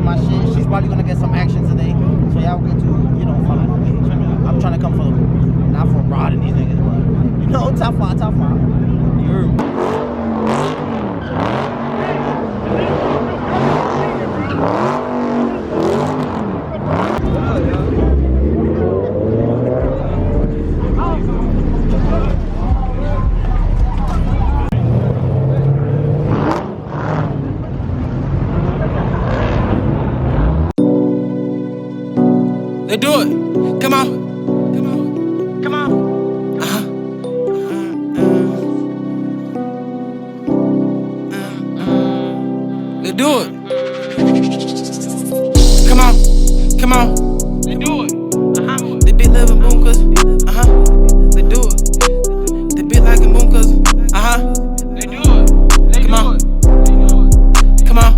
my shit. She's probably gonna get some action today. So y'all get to, you know, follow my page. I'm trying to come for, not for rodding these niggas, but, you know, top five. You heard me. They do it. Come on. Come on. Come on. They do it. Come on. Come on. They do it. They big living boom cause. They do it. They big like a boom cause. They do it. Come on. Come on.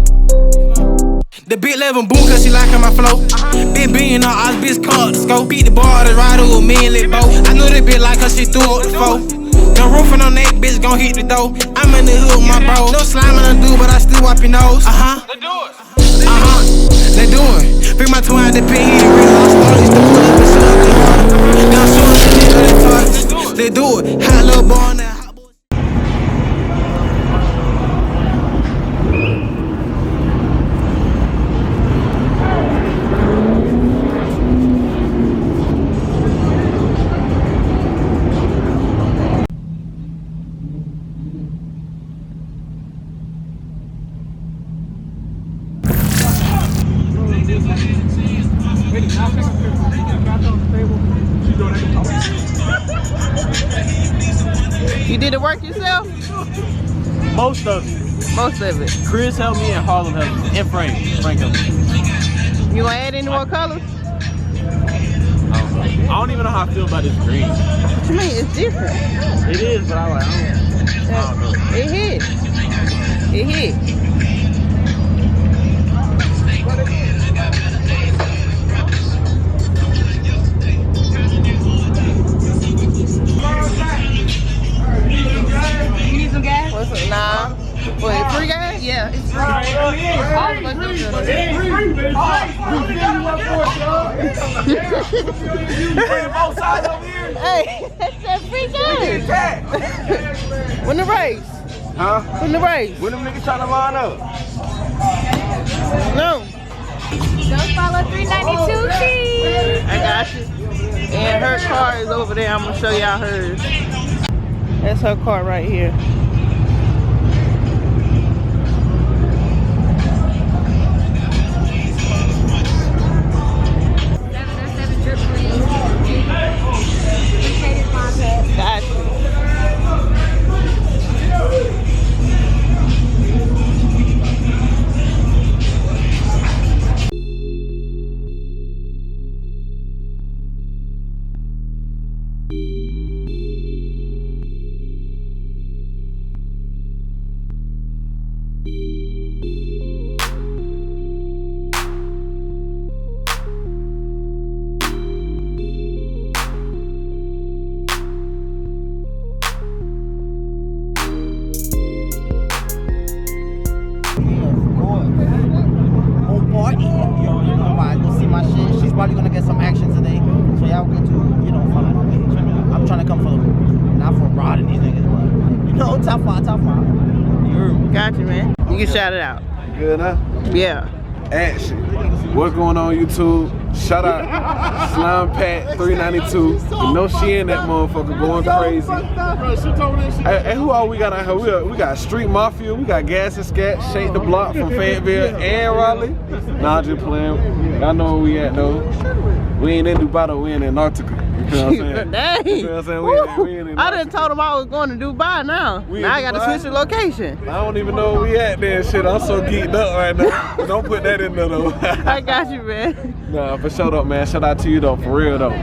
The big level boom cause she like my flow. Big being on all bitch called the scope. Beat the bar to ride with me and lit bow. I know that bitch like her, she threw up the foe. No roofing on that bitch gon' hit the dough. I'm in the hood with my bro. No slime on the dude, but I still wipe your nose. They do it. They do it. Bring my twin out the pin, he really lost all. Used to pull up and shoot up the water. Now shoot up the nigga that talk. They do it. Hot little boy on that. You did the work yourself? Most of it. Most of it. Chris helped me and Harlem helped me. And Frank helped me. You gonna add any more colors? I don't even know how I feel about this green. What you mean? It's different. It is, but I don't know. It hit. It hit. You need some gas? What's up? Nah. Wait, free gas? Yeah, it's free. All of us do it. Hey, that's that free gas. When the race? Huh? When the race? When them niggas trying to line up? No. Don't follow 392 cheese. I got you. And her car is over there. I'm gonna show y'all hers. That's her car right here. Got you. She's probably gonna get some action today, so y'all get to, you know, follow my page. I'm trying to come for, not for rodding these niggas, but, you know, top five. You heard me. Got you, man. You can shout it out. Good, huh? Yeah. Action. What's going on, YouTube? Shout out Slime Pat 392. You know she in that motherfucker going crazy. Hey, who all we got out here? We got Street Mafia, we got Gas and Scat, Shake the Block from Fayetteville and Raleigh. Nah, just playing. Y'all know where we at though. We ain't in Dubai though, we in Antarctica. You know what I'm saying? Dang. You know what I'm saying? We in I done told him I was going to Dubai now. Now I gotta switch the location. I don't even know where we at there and shit. I'm so geeked up right now. Don't put that in there though. I got you, man. Nah, for sure though, man. Shout out to you though, for real though.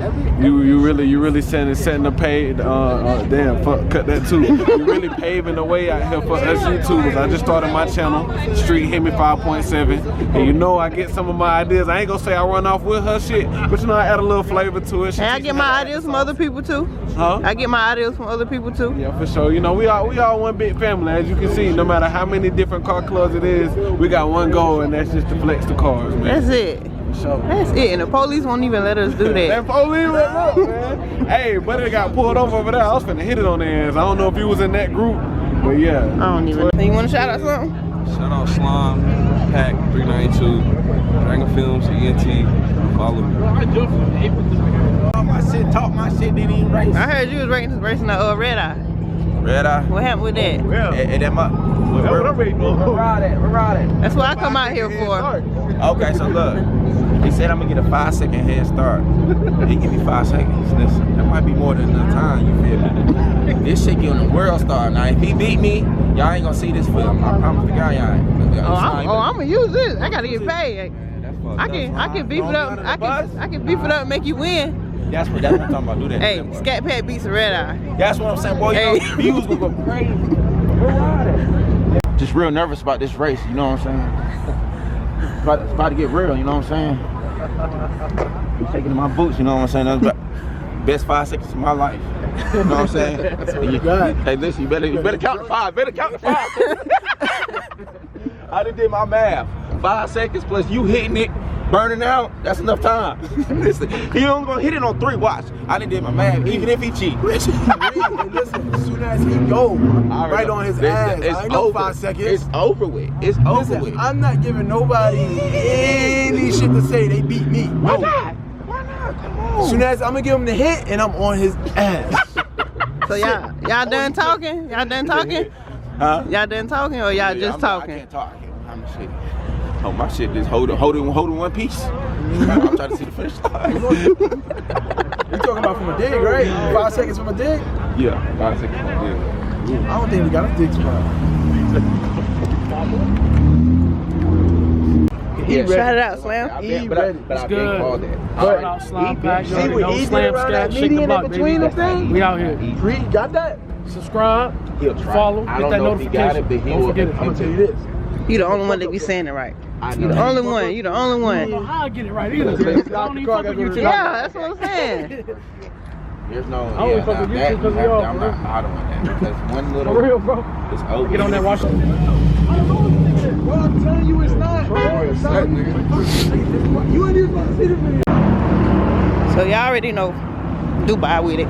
You really setting the page. Damn, fuck, cut that too. You really paving the way out here for us YouTubers. I just started my channel, Street Hit Me 5.7, and you know I get some of my ideas. I ain't gonna say I run off with her shit, but you know I add a little flavor to it. And I get my my ideas from other people too. Huh? I get my ideas from other people too. Yeah, for sure. You know, we all one big family. As you can see, no matter how many different car clubs it is, we got one goal, and that's just to flex the cars, man. That's it. So. That's it. And the police won't even let us do that. That police, look, man. Hey, buddy got pulled over there. I was finna hit it on their ass. I don't know if he was in that group, but yeah. I don't even know. You want to shout out something? Shout out Slime, Pack 392, Dragon Films, ENT. Follow me. My shit, talk my shit, didn't even race. I heard you was racing the Redeye. Redeye. What happened with that? And that my. Where ride at? That's what I come out here for. Okay, so look. He said I'm gonna get a 5-second head start. He give me 5 seconds. Listen, that might be more than enough time, you feel me? This shit give him the world star. Now if he beat me, y'all ain't gonna see this film. I promise the guy y'all ain't. I'm gonna use this. I gotta get paid. I can beef it up. I can beef it up and make you win. That's what I'm talking about. Do that. Hey, Scat Pack beats a Redeye. That's what I'm saying, boy. You know, views will go crazy. Just real nervous about this race, you know what I'm saying? It's about to get real, you know what I'm saying? I'm taking my boots, you know what I'm saying? That's the best 5 seconds of my life. You know what I'm saying? That's what you got. Hey, listen, you better count to 5. Better count to 5. I done did my math. 5 seconds plus you hitting it, burning out, that's enough time. Listen, he only gonna hit it on 3, watch. I done did my math, even if he cheat. Listen, as soon as he go right on his ass, I ain't no 5 seconds. It's over with. It's over with. I'm not giving nobody any shit to say they beat me. Why not? Why not? Come on. As soon as I'm gonna give him the hit and I'm on his ass. So y'all done talking? Y'all done talking? Huh? Y'all done talking or y'all just talking? I can't talk. I'm shit. Oh, my shit just holding one piece. I'm trying to see the finish line. You talking about from a dig, right? 5 seconds from a dig? Yeah, 5 seconds from a dig. I don't think we got a dig spot. Shout it out, Slam. But I can't call that. Shout out Slime Pack. You already know Slam, Scat, shake the block, baby. We out here. Reed, got that? Subscribe, He'll try. follow, I hit don't that know if he got it, but notification. Don't forget it. I'm gonna tell you this. You the only one that be saying it right. You the only one. You the only I don't know one. how I get it right either. I don't even fuck with YouTube. Yeah, that's what I'm saying. There's no. I only fuck with YouTube because of y'all, I'm bro. not hard on that because one little. For real, bro. It's over. Get on that watch. Well, I'm telling you it's not. You ain't even gonna see the video. So y'all already know Dubai with it.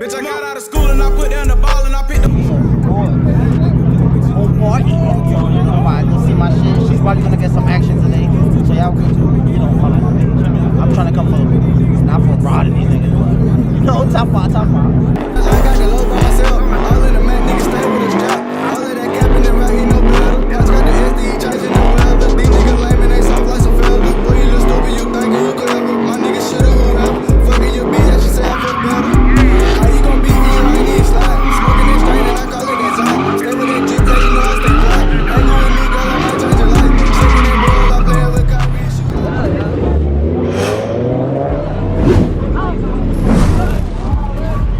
Bitch, I got out of school and I put down the ball and I picked the whole party. So, you know, I go see my shit. She's probably gonna get some action today. So y'all good to, you know, follow my page. I'm trying to come for not for a rod or anything, but you know, top five.